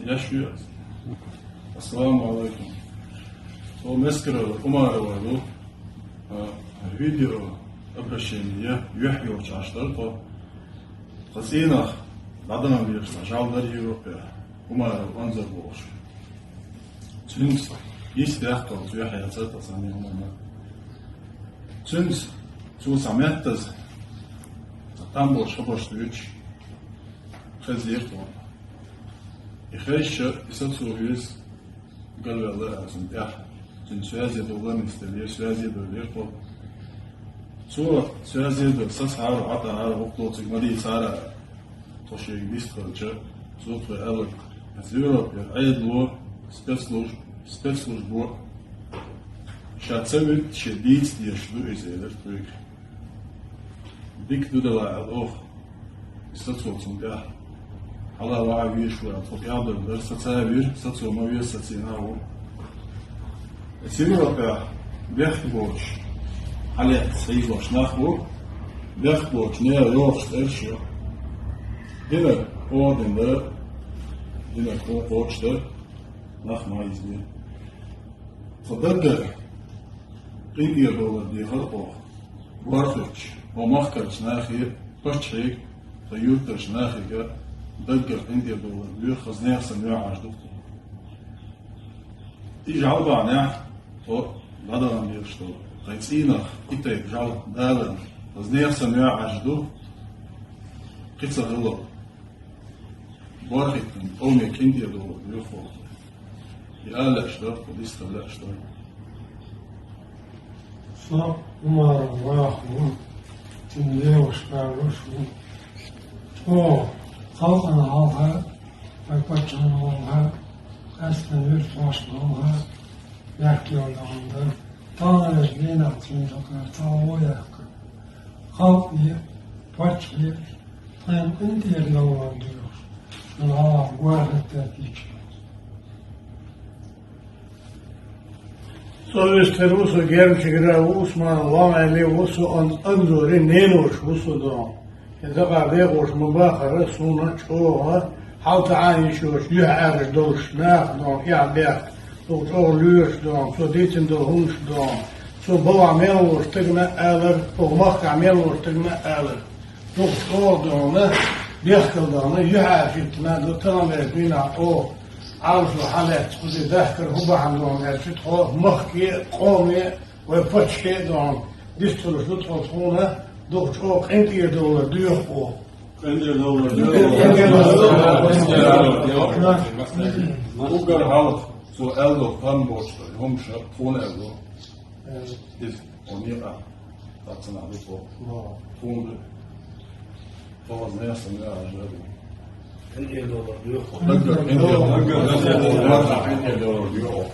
yaşıyoruz. Assalamu alaikum. O meskere umara vardı. Video обращение юхио чаштар то хасина надана бирса жалдар Европе умара анзар бош. Çünkü istihdam tuya hayatı tasarımı olmalı. Çünkü şu samettez tam boş üç خزير طبعا يخش يسويس قال والله عشان تاح تنسازي دوغان يستلير سازي دولير طب سازي دو ساس عار عطا عار وقتو تقمدي سارة توشيك بيستخرجة صوت في ألق زيرو عيد لو سبيسلوش بو شاتسوي شديد يشدو إزيلر تويك ديك دودلا الأخ يستطوع تنقاح Allah var bir şu an çok yardımdır. Saçaya bir saçma bir saçına o. Sivropa Bergboch. Alle sayı boş nahu. Bergboch ne yok şu. Dine o dine koçta nach Maizli. Fadda bir dolar diye o. Varfıç. O mahkaç nahi başçık. Tayurtaş nahi دقق عندي دولار بيو خزنيها سميع عجدوكتو تيجي عرض عناح تو بدران بيشتو قيتسينا إتاي جعل دالن خزنيها سميع عجدو قيتسا غلط بارخيكم قومي كندي دولار بيو خور يقال أشتر وديستا لا أشتر صار عمر واخو تنلي وشكاروش Kalkan halka, bakbaçan halka, kasten bir toşluğa, bekliyorlardı. Tanrı bir atınca ta o yakı. Halk bir, baş bir, tam indirli olan diyor. Şuna varlıkta bir. Så visste Rosso Germkigre Osman Lameli Rosso Andori Nenos Rosso Dom. إذا قابل وش مباخرة صونا شوها حاول تعاني شوش يعرف دوش ناخ دون يعبيك دوش أولوش دون سو ديتن دوهوش دون سو بو عميل وش تجمع آلر ومخ عميل وش تجمع آلر دوش أول دون بيخكل دون يعرف يتنا دو تنمي بينا أو عارف حالات خذي ذاكر هو بعم دون يرشد هو مخكي قومي ويفتشكي دون ديستولش دو تخونه Doch ook $1 duur voor. $1 Ook gehaald zo eldo tanboorst, homsche, gewoon eldo. Is onira. Dat zijn al die voor. Voelde. Dat was de eerste jaar. $1 duur voor. $1 duur.